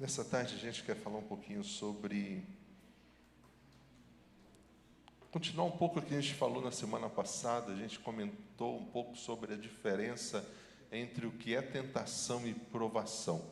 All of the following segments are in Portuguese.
Nessa tarde a gente quer falar um pouquinho sobre... Continuar um pouco o que a gente falou na semana passada. A gente comentou um pouco sobre a diferença entre o que é tentação e provação.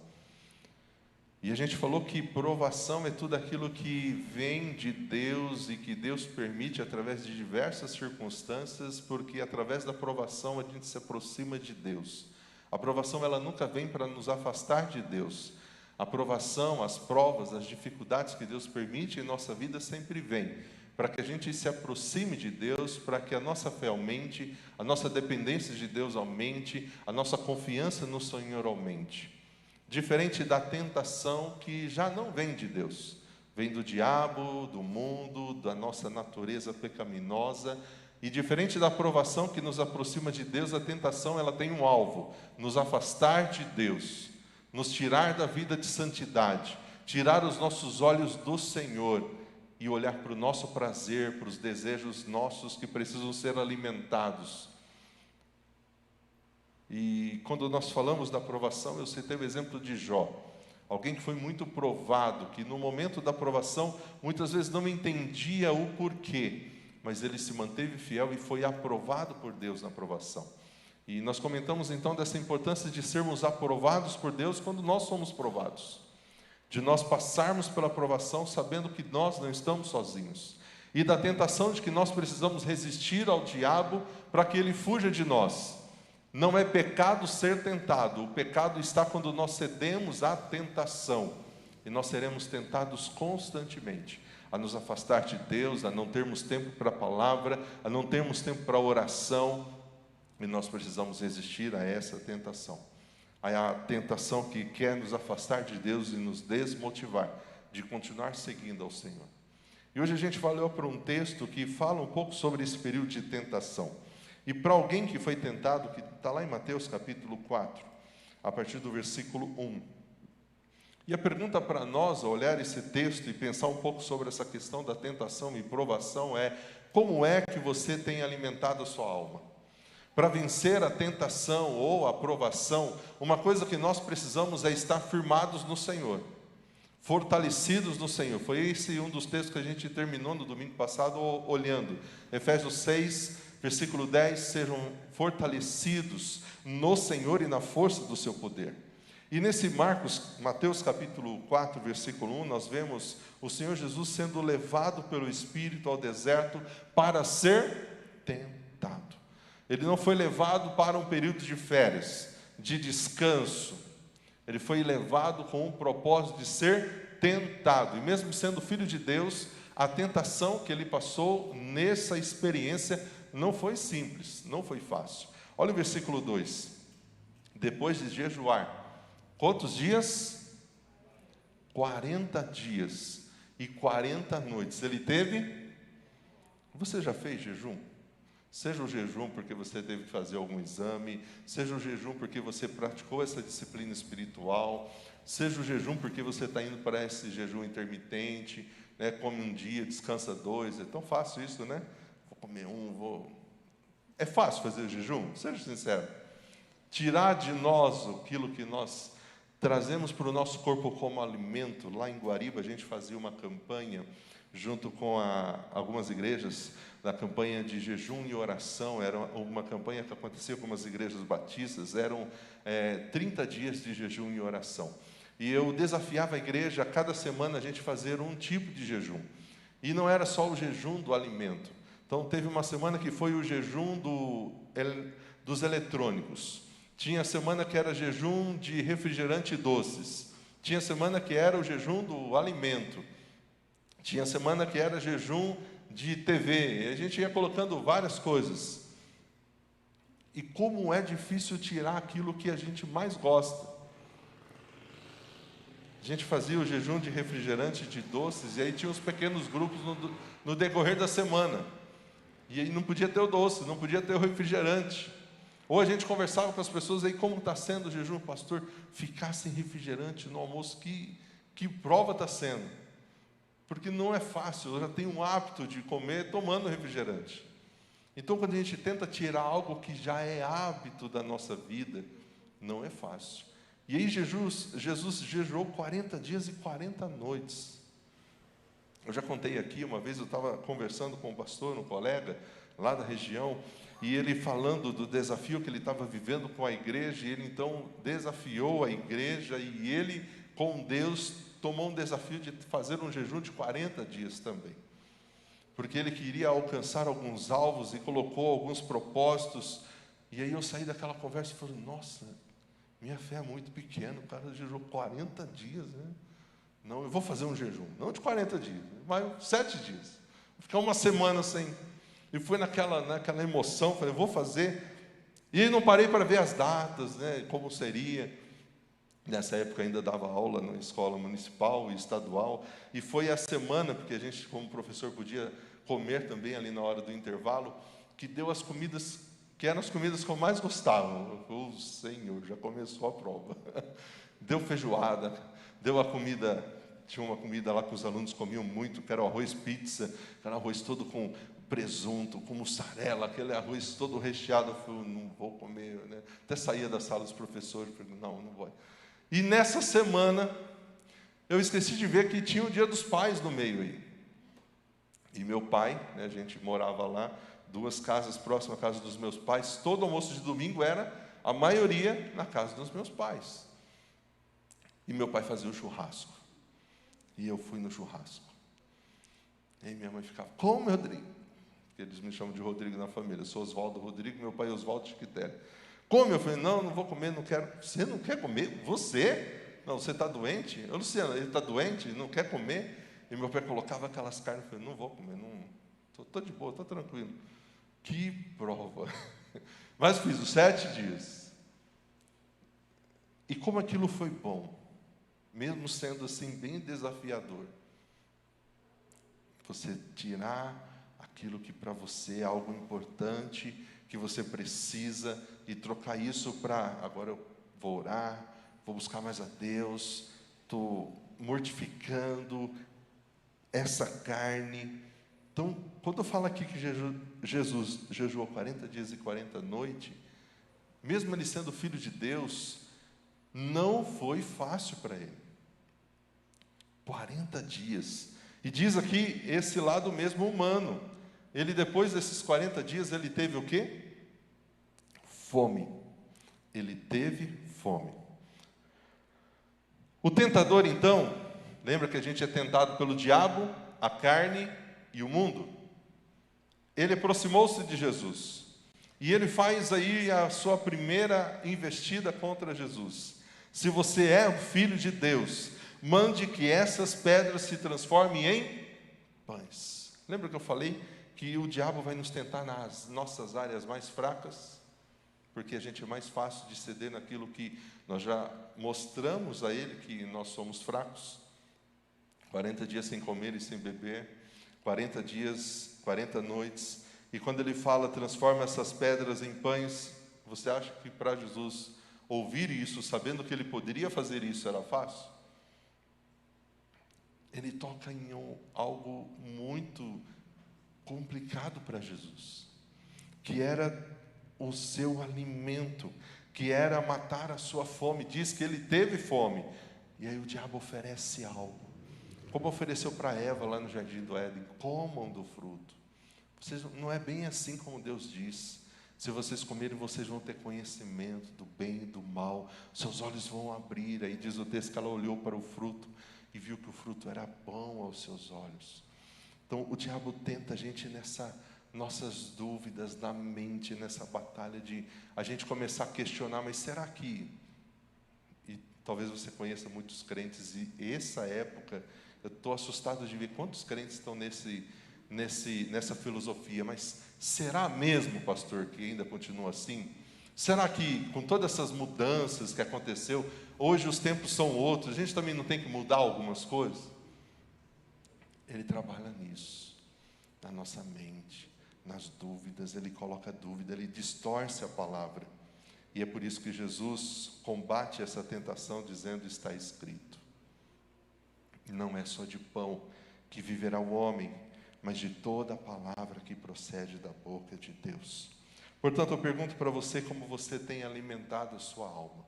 E a gente falou que provação é tudo aquilo que vem de Deus e que Deus permite através de diversas circunstâncias, porque através da provação a gente se aproxima de Deus. A provação ela nunca vem para nos afastar de Deus. A provação, as provas, as dificuldades que Deus permite em nossa vida sempre vêm para que a gente se aproxime de Deus, para que a nossa fé aumente, a nossa dependência de Deus aumente, a nossa confiança no Senhor aumente. Diferente da tentação que já não vem de Deus, vem do diabo, do mundo, da nossa natureza pecaminosa. E diferente da provação que nos aproxima de Deus, a tentação ela tem um alvo: nos afastar de Deus, nos tirar da vida de santidade, tirar os nossos olhos do Senhor e olhar para o nosso prazer, para os desejos nossos que precisam ser alimentados. E quando nós falamos da provação, eu citei o exemplo de Jó, alguém que foi muito provado, que no momento da provação, muitas vezes não entendia o porquê, mas ele se manteve fiel e foi aprovado por Deus na provação. E nós comentamos então dessa importância de sermos aprovados por Deus quando nós somos provados, de nós passarmos pela provação sabendo que nós não estamos sozinhos, e da tentação de que nós precisamos resistir ao diabo para que ele fuja de nós. Não é pecado ser tentado, o pecado está quando nós cedemos à tentação, e nós seremos tentados constantemente a nos afastar de Deus, a não termos tempo para a palavra, a não termos tempo para a oração, e nós precisamos resistir a essa tentação. A tentação que quer nos afastar de Deus e nos desmotivar de continuar seguindo ao Senhor. E hoje a gente falou para um texto que fala um pouco sobre esse período de tentação. E para alguém que foi tentado, que está lá em Mateus capítulo 4, a partir do versículo 1. E a pergunta para nós, ao olhar esse texto e pensar um pouco sobre essa questão da tentação e provação é: como é que você tem alimentado a sua alma? Para vencer a tentação ou a provação, uma coisa que nós precisamos é estar firmados no Senhor, fortalecidos no Senhor. Foi esse um dos textos que a gente terminou no domingo passado olhando. Efésios 6, versículo 10, sejam fortalecidos no Senhor e na força do seu poder. E nesse Mateus capítulo 4, versículo 1, nós vemos o Senhor Jesus sendo levado pelo Espírito ao deserto para ser tentado. Ele não foi levado para um período de férias, de descanso. Ele foi levado com o propósito de ser tentado. E mesmo sendo filho de Deus, a tentação que ele passou nessa experiência não foi simples, não foi fácil. Olha o versículo 2. Depois de jejuar, quantos dias? 40 dias e 40 noites. Ele teve? Você já fez jejum? Seja o jejum porque você teve que fazer algum exame, seja o jejum porque você praticou essa disciplina espiritual, seja o jejum porque você está indo para esse jejum intermitente, né? Come um dia, descansa dois. É tão fácil isso, né? Vou comer É fácil fazer o jejum? Seja sincero. Tirar de nós aquilo que nós trazemos para o nosso corpo como alimento. Lá em Guariba a gente fazia uma campanha junto com algumas igrejas, da campanha de jejum e oração. Era uma campanha que acontecia com umas igrejas batistas. Eram 30 dias de jejum e oração. E eu desafiava a igreja a cada semana a gente fazer um tipo de jejum. E não era só o jejum do alimento. Então teve uma semana que foi o jejum dos eletrônicos. Tinha semana que era jejum de refrigerante e doces. Tinha semana que era o jejum do alimento. Tinha semana que era jejum de TV. E a gente ia colocando várias coisas. E como é difícil tirar aquilo que a gente mais gosta. A gente fazia o jejum de refrigerante, de doces, e aí tinha os pequenos grupos no decorrer da semana. E aí não podia ter o doce, não podia ter o refrigerante. Ou a gente conversava com as pessoas aí, como está sendo o jejum, pastor? Ficar sem refrigerante no almoço, que prova está sendo? Porque não é fácil, eu já tenho um hábito de comer tomando refrigerante. Então, quando a gente tenta tirar algo que já é hábito da nossa vida, não é fácil. E aí Jesus jejuou 40 dias e 40 noites. Eu já contei aqui, uma vez eu estava conversando com um pastor, um colega, lá da região, e ele falando do desafio que ele estava vivendo com a igreja, e ele então desafiou a igreja, e ele, com Deus, tomou um desafio de fazer um jejum de 40 dias também. Porque ele queria alcançar alguns alvos e colocou alguns propósitos. E aí eu saí daquela conversa e falei, nossa, minha fé é muito pequena, o cara jejuou 40 dias, né? Não, eu vou fazer um jejum, não de 40 dias, mas 7 dias. Vou ficar uma semana sem. E foi naquela emoção, falei, vou fazer. E aí não parei para ver as datas, né, como seria. Nessa época ainda dava aula na escola municipal e estadual. E foi a semana, porque a gente, como professor, podia comer também ali na hora do intervalo, que deu as comidas, que eram as comidas que eu mais gostava. Oh, Senhor, já começou a prova. Deu feijoada, deu a comida, tinha uma comida lá que os alunos comiam muito, que era o arroz pizza, que era arroz todo com presunto, com mussarela, aquele arroz todo recheado. Eu falei, não vou comer, né? Até saía da sala dos professores, falei, não vou. E nessa semana, eu esqueci de ver que tinha o Dia dos Pais no meio aí. E meu pai, né, a gente morava lá, 2 casas próximas à casa dos meus pais, todo almoço de domingo era, a maioria, na casa dos meus pais. E meu pai fazia o churrasco. E eu fui no churrasco. E aí minha mãe ficava, come, Rodrigo. Porque eles me chamam de Rodrigo na família. Eu sou Oswaldo Rodrigo, meu pai é Oswaldo Chiquitério. Come, eu falei, não vou comer, não quero. Você não quer comer? Você? Não, você está doente? Eu, Luciana, ele está doente, não quer comer? E meu pai colocava aquelas carnes, eu falei, não vou comer, estou de boa, estou tranquilo. Que prova. Mas fiz os 7 dias. E como aquilo foi bom, mesmo sendo assim bem desafiador, você tirar aquilo que para você é algo importante, que você precisa, e trocar isso para, agora eu vou orar, vou buscar mais a Deus, estou mortificando essa carne. Então, quando eu falo aqui que Jesus jejuou 40 dias e 40 noites, mesmo ele sendo filho de Deus, não foi fácil para ele. 40 dias. E diz aqui esse lado mesmo humano. Ele, depois desses 40 dias, ele teve o quê? Fome. Ele teve fome. O tentador, então, lembra que a gente é tentado pelo diabo, a carne e o mundo? Ele aproximou-se de Jesus. E ele faz aí a sua primeira investida contra Jesus. Se você é o filho de Deus, mande que essas pedras se transformem em pães. Lembra que eu falei que o diabo vai nos tentar nas nossas áreas mais fracas? Porque a gente é mais fácil de ceder naquilo que nós já mostramos a ele que nós somos fracos. 40 dias sem comer e sem beber, 40 dias, 40 noites. E quando ele fala, transforma essas pedras em pães, você acha que para Jesus ouvir isso, sabendo que ele poderia fazer isso, era fácil? Ele toca em algo muito complicado para Jesus, que era o seu alimento, que era matar a sua fome. Diz que ele teve fome, e aí o diabo oferece algo, como ofereceu para Eva lá no Jardim do Éden: comam do fruto. Vocês, não é bem assim como Deus diz. Se vocês comerem, vocês vão ter conhecimento do bem e do mal, seus olhos vão abrir. Aí diz o texto que ela olhou para o fruto e viu que o fruto era bom aos seus olhos. Então o diabo tenta a gente nessa nossas dúvidas na mente, nessa batalha de a gente começar a questionar, mas será que... E talvez você conheça muitos crentes, e essa época, eu estou assustado de ver quantos crentes estão nessa filosofia. Mas será mesmo, pastor, que ainda continua assim? Será que com todas essas mudanças que aconteceu, hoje os tempos são outros, a gente também não tem que mudar algumas coisas? Ele trabalha nisso, na nossa mente, nas dúvidas. Ele coloca dúvida, ele distorce a palavra. E é por isso que Jesus combate essa tentação dizendo: está escrito. Não é só de pão que viverá o homem, mas de toda a palavra que procede da boca de Deus. Portanto, eu pergunto para você, como você tem alimentado a sua alma?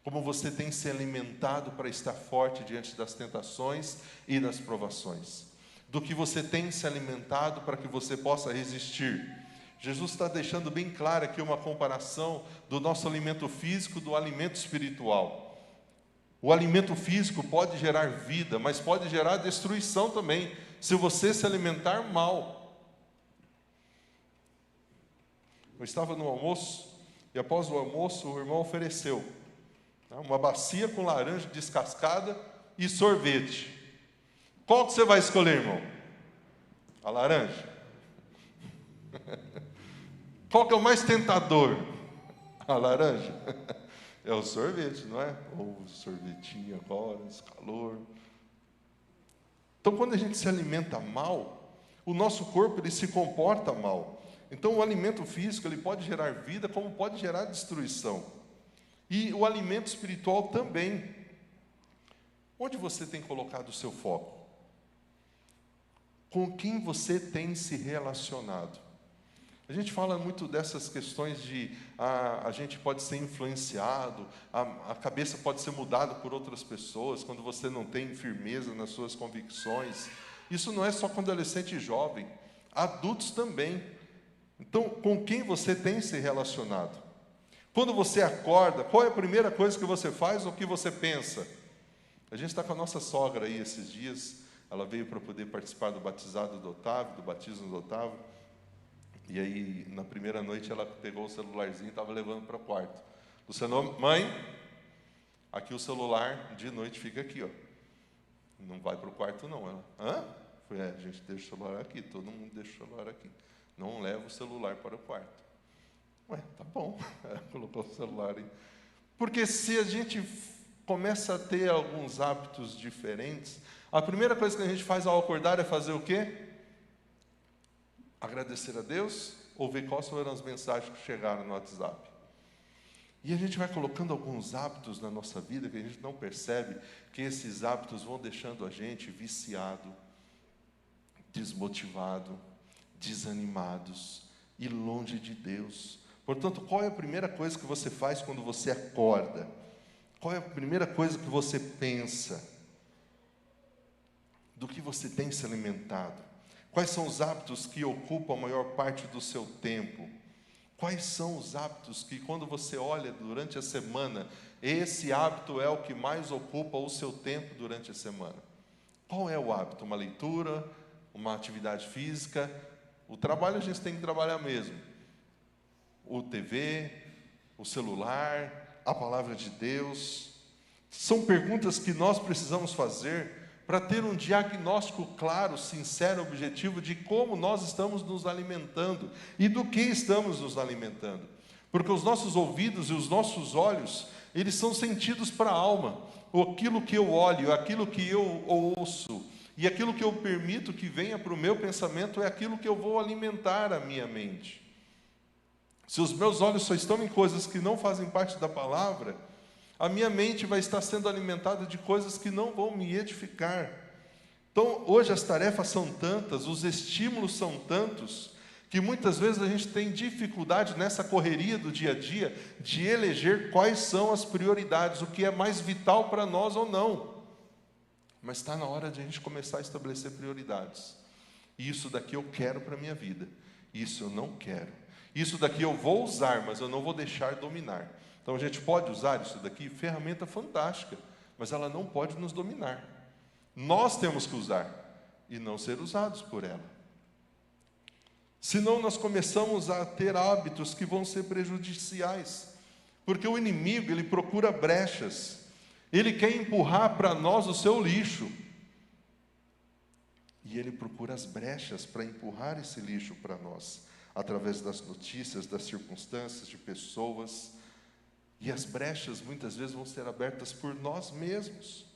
Como você tem se alimentado para estar forte diante das tentações e das provações. Do que você tem se alimentado para que você possa resistir. Jesus está deixando bem claro aqui uma comparação do nosso alimento físico do alimento espiritual. O alimento físico pode gerar vida, mas pode gerar destruição também, se você se alimentar mal. Eu estava no almoço, e após o almoço o irmão ofereceu uma bacia com laranja descascada e sorvete. Qual que você vai escolher, irmão? A laranja? Qual que é o mais tentador? A laranja? É o sorvete, não é? Ou sorvetinho agora, esse calor. Então, quando a gente se alimenta mal, o nosso corpo ele se comporta mal. Então, o alimento físico ele pode gerar vida, como pode gerar destruição. E o alimento espiritual também. Onde você tem colocado o seu foco? Com quem você tem se relacionado? A gente fala muito dessas questões de a gente pode ser influenciado, a cabeça pode ser mudada por outras pessoas, quando você não tem firmeza nas suas convicções. Isso não é só com adolescente e jovem, adultos também. Então, com quem você tem se relacionado? Quando você acorda, qual é a primeira coisa que você faz ou que você pensa? A gente está com a nossa sogra aí esses dias, ela veio para poder participar do batizado do Otávio, do batismo do Otávio, e aí na primeira noite ela pegou o celularzinho e estava levando para o quarto. Luciano, mãe, aqui o celular de noite fica aqui, ó. Não vai para o quarto não. Ela, hã? Falei, a gente deixa o celular aqui, todo mundo deixa o celular aqui. Não leva o celular para o quarto. Ué, tá bom, colocou o celular aí. Porque se a gente começa a ter alguns hábitos diferentes, a primeira coisa que a gente faz ao acordar é fazer o quê? Agradecer a Deus ou ver quais foram as mensagens que chegaram no WhatsApp. E a gente vai colocando alguns hábitos na nossa vida que a gente não percebe, que esses hábitos vão deixando a gente viciado, desmotivado, desanimados e longe de Deus. Portanto, qual é a primeira coisa que você faz quando você acorda? Qual é a primeira coisa que você pensa? Do que você tem se alimentado? Quais são os hábitos que ocupam a maior parte do seu tempo? Quais são os hábitos que, quando você olha durante a semana, esse hábito é o que mais ocupa o seu tempo durante a semana? Qual é o hábito? Uma leitura? Uma atividade física? O trabalho a gente tem que trabalhar mesmo. O TV, o celular, a palavra de Deus. São perguntas que nós precisamos fazer para ter um diagnóstico claro, sincero, objetivo de como nós estamos nos alimentando e do que estamos nos alimentando. Porque os nossos ouvidos e os nossos olhos, eles são sentidos para a alma. Aquilo que eu olho, aquilo que eu ouço e aquilo que eu permito que venha para o meu pensamento é aquilo que eu vou alimentar a minha mente. Se os meus olhos só estão em coisas que não fazem parte da palavra, a minha mente vai estar sendo alimentada de coisas que não vão me edificar. Então, hoje as tarefas são tantas, os estímulos são tantos, que muitas vezes a gente tem dificuldade nessa correria do dia a dia de eleger quais são as prioridades, o que é mais vital para nós ou não. Mas está na hora de a gente começar a estabelecer prioridades. Isso daqui eu quero para a minha vida, isso eu não quero. Isso daqui eu vou usar, mas eu não vou deixar dominar. Então a gente pode usar isso daqui, ferramenta fantástica, mas ela não pode nos dominar. Nós temos que usar e não ser usados por ela. Senão nós começamos a ter hábitos que vão ser prejudiciais. Porque o inimigo, ele procura brechas. Ele quer empurrar para nós o seu lixo. E ele procura as brechas para empurrar esse lixo para nós. Através das notícias, das circunstâncias, de pessoas. E as brechas muitas vezes vão ser abertas por nós mesmos.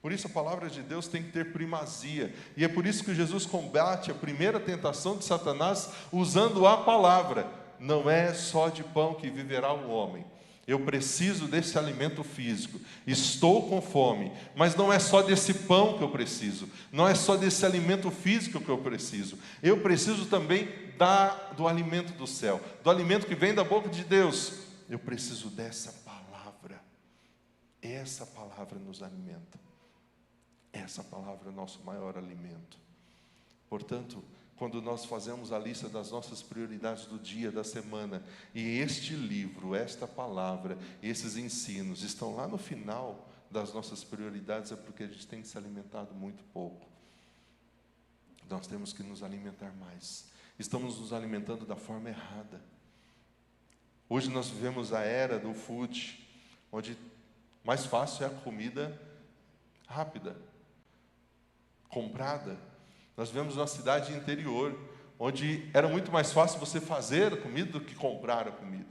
Por isso a palavra de Deus tem que ter primazia. E é por isso que Jesus combate a primeira tentação de Satanás usando a palavra. Não é só de pão que viverá o homem. Eu preciso desse alimento físico. Estou com fome. Mas não é só desse pão que eu preciso. Não é só desse alimento físico que eu preciso. Eu preciso também do alimento do céu. Do alimento que vem da boca de Deus. Eu preciso dessa palavra. Essa palavra nos alimenta. Essa palavra é o nosso maior alimento. Portanto, quando nós fazemos a lista das nossas prioridades do dia, da semana, e este livro, esta palavra, esses ensinos estão lá no final das nossas prioridades, é porque a gente tem se alimentado muito pouco. Nós temos que nos alimentar mais. Estamos nos alimentando da forma errada. Hoje nós vivemos a era do food, onde mais fácil é a comida rápida, comprada. Nós vivemos numa cidade interior, onde era muito mais fácil você fazer a comida do que comprar a comida.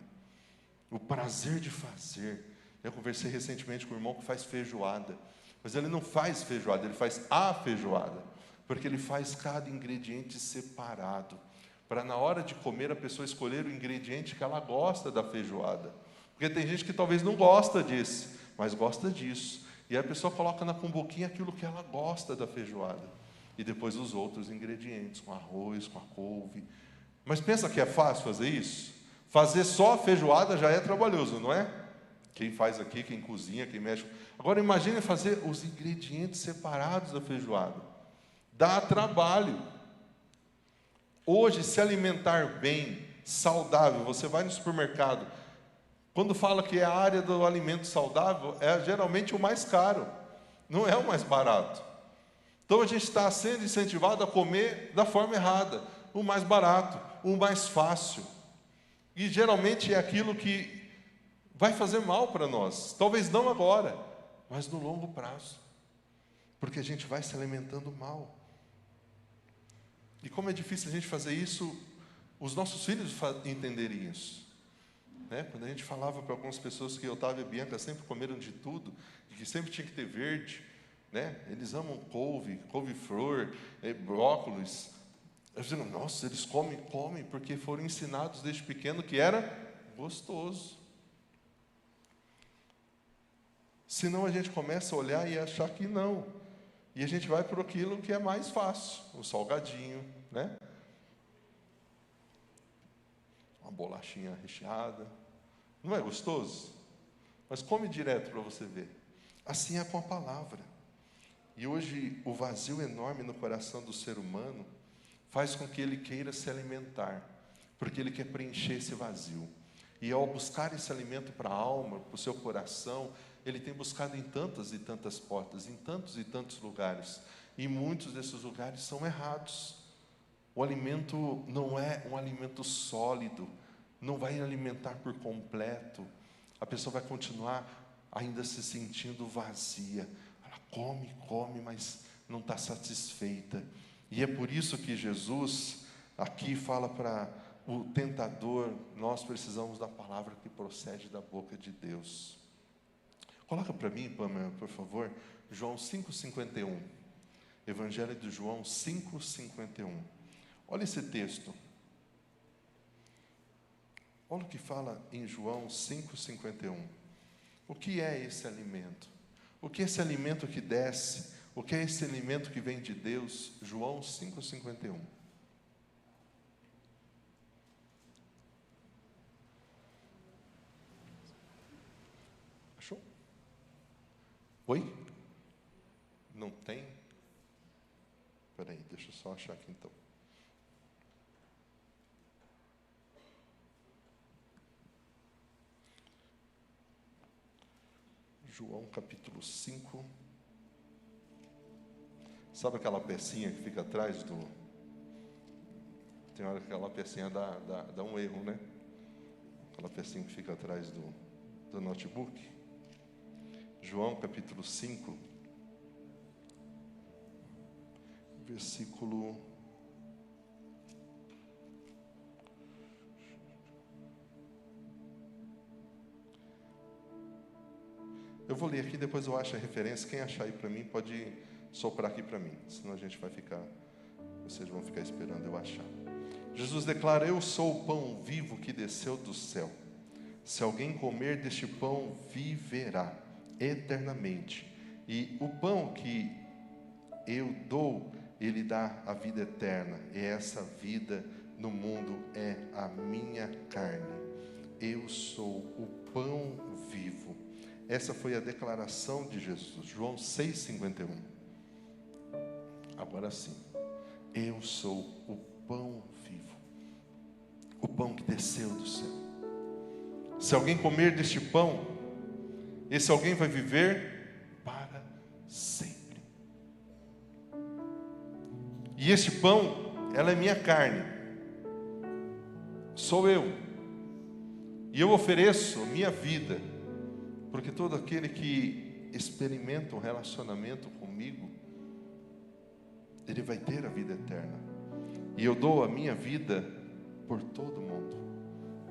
O prazer de fazer. Eu conversei recentemente com um irmão que faz feijoada, mas ele não faz feijoada, ele faz a feijoada, porque ele faz cada ingrediente separado, para na hora de comer a pessoa escolher o ingrediente que ela gosta da feijoada. Porque tem gente que talvez não gosta disso, mas gosta disso. E a pessoa coloca na cumbuquinha aquilo que ela gosta da feijoada. E depois os outros ingredientes, com arroz, com a couve. Mas pensa que é fácil fazer isso? Fazer só a feijoada já é trabalhoso, não é? Quem faz aqui, quem cozinha, quem mexe. Agora imagine fazer os ingredientes separados da feijoada. Dá trabalho. Hoje, se alimentar bem, saudável, você vai no supermercado. Quando fala que é a área do alimento saudável, é geralmente o mais caro, não é o mais barato. Então a gente está sendo incentivado a comer da forma errada, o mais barato, o mais fácil. E geralmente é aquilo que vai fazer mal para nós, talvez não agora, mas no longo prazo, porque a gente vai se alimentando mal. E como é difícil a gente fazer isso, os nossos filhos entenderem isso. Quando a gente falava para algumas pessoas que Otávio e Bianca sempre comeram de tudo, e que sempre tinha que ter verde, eles amam couve-flor, brócolis. Eu digo, nossa, eles comem, porque foram ensinados desde pequeno que era gostoso. Senão a gente começa a olhar e achar que não. E a gente vai por aquilo que é mais fácil, o salgadinho, uma bolachinha recheada. Não é gostoso? Mas come direto para você ver. Assim é com a palavra. E hoje o vazio enorme no coração do ser humano faz com que ele queira se alimentar, porque ele quer preencher esse vazio. E ao buscar esse alimento para a alma, para o seu coração, ele tem buscado em tantas e tantas portas, em tantos e tantos lugares. E muitos desses lugares são errados. O alimento não é um alimento sólido, não vai alimentar por completo. A pessoa vai continuar ainda se sentindo vazia. Ela come, mas não está satisfeita. E é por isso que Jesus aqui fala para o tentador, nós precisamos da palavra que procede da boca de Deus. Coloca para mim, Pamela, por favor, João 5,51. Evangelho de João 5,51. Olha esse texto. Olha o que fala em João 5,51. O que é esse alimento? O que é esse alimento que desce? O que é esse alimento que vem de Deus? João 5,51. Achou? Oi? Não tem? Espera aí, deixa eu só achar aqui então. João capítulo 5. Sabe aquela pecinha que fica atrás do... Tem hora que aquela pecinha dá um erro, né? Aquela pecinha que fica atrás do notebook. João capítulo 5, versículo... Eu vou ler aqui, depois eu acho a referência. Quem achar aí para mim, pode soprar aqui para mim. Senão a gente vai ficar... Vocês vão ficar esperando eu achar. Jesus declara: eu sou o pão vivo que desceu do céu. Se alguém comer deste pão, viverá eternamente. E o pão que eu dou, ele dá a vida eterna. E essa vida no mundo é a minha carne. Eu sou o pão vivo. Essa foi a declaração de Jesus, João 6,51. Agora sim, eu sou o pão vivo, o pão que desceu do céu. Se alguém comer deste pão, esse alguém vai viver para sempre. E este pão, ela é minha carne, sou eu, e eu ofereço minha vida, porque todo aquele que experimenta um relacionamento comigo, ele vai ter a vida eterna. E eu dou a minha vida por todo mundo,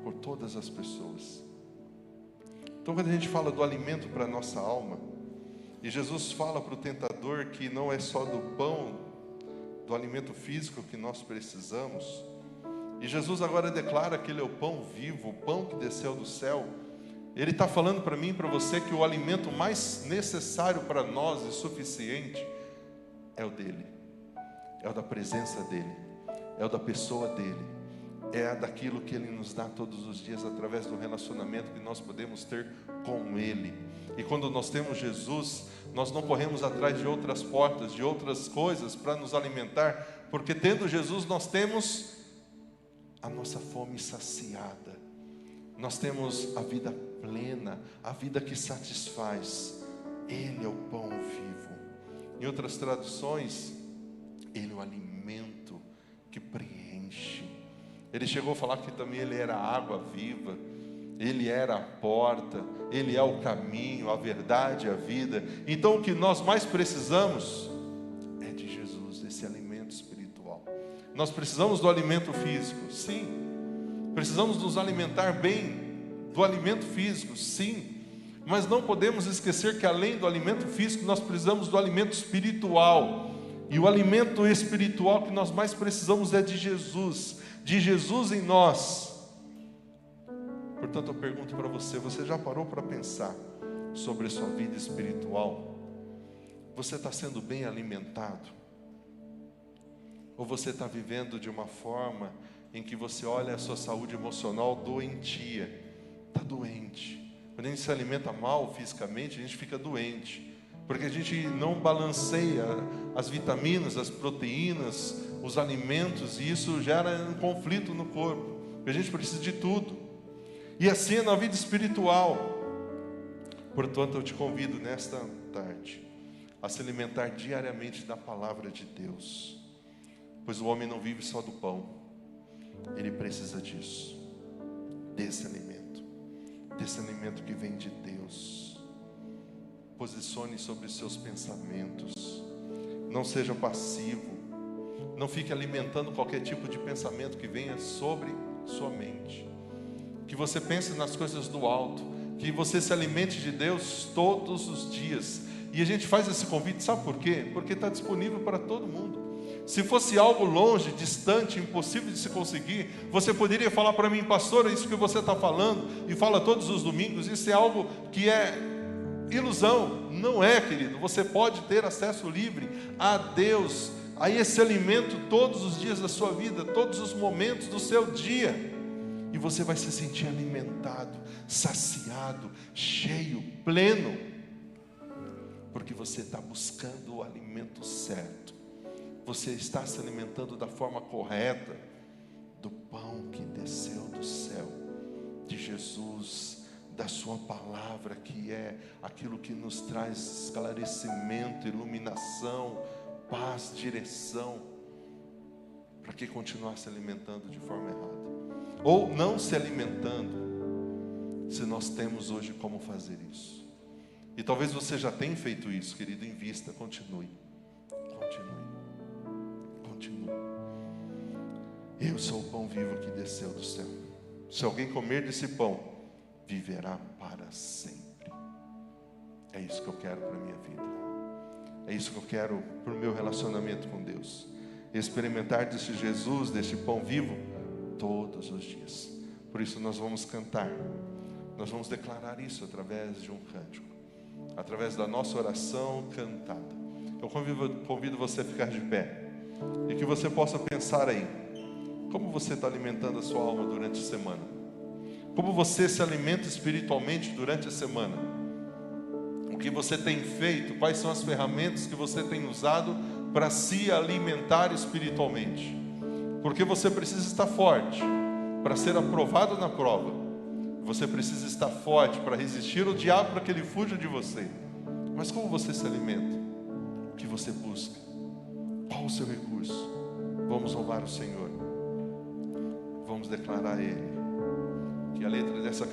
por todas as pessoas. Então, quando a gente fala do alimento para a nossa alma, e Jesus fala para o tentador que não é só do pão, do alimento físico que nós precisamos, e Jesus agora declara que Ele é o pão vivo, o pão que desceu do céu. Ele está falando para mim e para você que o alimento mais necessário para nós e suficiente é o dele, é o da presença dele, é o da pessoa dele, é daquilo que Ele nos dá todos os dias através do relacionamento que nós podemos ter com Ele. E quando nós temos Jesus, nós não corremos atrás de outras portas, de outras coisas para nos alimentar, porque tendo Jesus nós temos a nossa fome saciada, nós temos a vida plena, a vida que satisfaz. Ele é o pão vivo. Em outras traduções, Ele é o alimento que preenche. Ele chegou a falar que também Ele era a água viva, Ele era a porta, Ele é o caminho, a verdade, a vida. Então o que nós mais precisamos é de Jesus, esse alimento espiritual. Nós precisamos do alimento físico, sim. Precisamos nos alimentar bem do alimento físico, sim. Mas não podemos esquecer que além do alimento físico, nós precisamos do alimento espiritual. E o alimento espiritual que nós mais precisamos é de Jesus em nós. Portanto, eu pergunto para você, você já parou para pensar sobre a sua vida espiritual? Você está sendo bem alimentado? Ou você está vivendo de uma forma em que você olha a sua saúde emocional doentia? Está doente. Quando a gente se alimenta mal fisicamente, a gente fica doente, porque a gente não balanceia as vitaminas, as proteínas, os alimentos, e isso gera um conflito no corpo. A gente precisa de tudo. E assim é na vida espiritual. Portanto, eu te convido nesta tarde a se alimentar diariamente da palavra de Deus, pois o homem não vive só do pão, ele precisa disso, desse alimento que vem de Deus. Posicione sobre os seus pensamentos, não seja passivo, não fique alimentando qualquer tipo de pensamento que venha sobre sua mente, que você pense nas coisas do alto, que você se alimente de Deus todos os dias. E a gente faz esse convite, sabe por quê? Porque está disponível para todo mundo. Se fosse algo longe, distante, impossível de se conseguir, você poderia falar para mim: pastor, é isso que você está falando e fala todos os domingos, isso é algo que é ilusão. Não é, querido. Você pode ter acesso livre a Deus, a esse alimento todos os dias da sua vida, todos os momentos do seu dia, e você vai se sentir alimentado, saciado, cheio, pleno, porque você está buscando o alimento certo. Você está se alimentando da forma correta, do pão que desceu do céu, de Jesus, da sua palavra, que é aquilo que nos traz esclarecimento, iluminação, paz, direção. Para que continuar se alimentando de forma errada? Ou não se alimentando, se nós temos hoje como fazer isso? E talvez você já tenha feito isso, querido. Invista, continue. Eu sou o pão vivo que desceu do céu. Se alguém comer desse pão, viverá para sempre. É isso que eu quero para a minha vida. É isso que eu quero para o meu relacionamento com Deus. Experimentar desse Jesus, desse pão vivo, todos os dias. Por isso nós vamos cantar. Nós vamos declarar isso através de um cântico, através da nossa oração cantada. Eu convido você a ficar de pé, e que você possa pensar aí, como você está alimentando a sua alma durante a semana? Como você se alimenta espiritualmente durante a semana? que você tem feito, quais são as ferramentas que você tem usado para se alimentar espiritualmente. Porque você precisa estar forte para ser aprovado na prova. Você precisa estar forte para resistir ao diabo, para que ele fuja de você. Mas como você se alimenta? O que você busca? Qual o seu recurso? Vamos louvar o Senhor. Vamos declarar a Ele que a letra dessa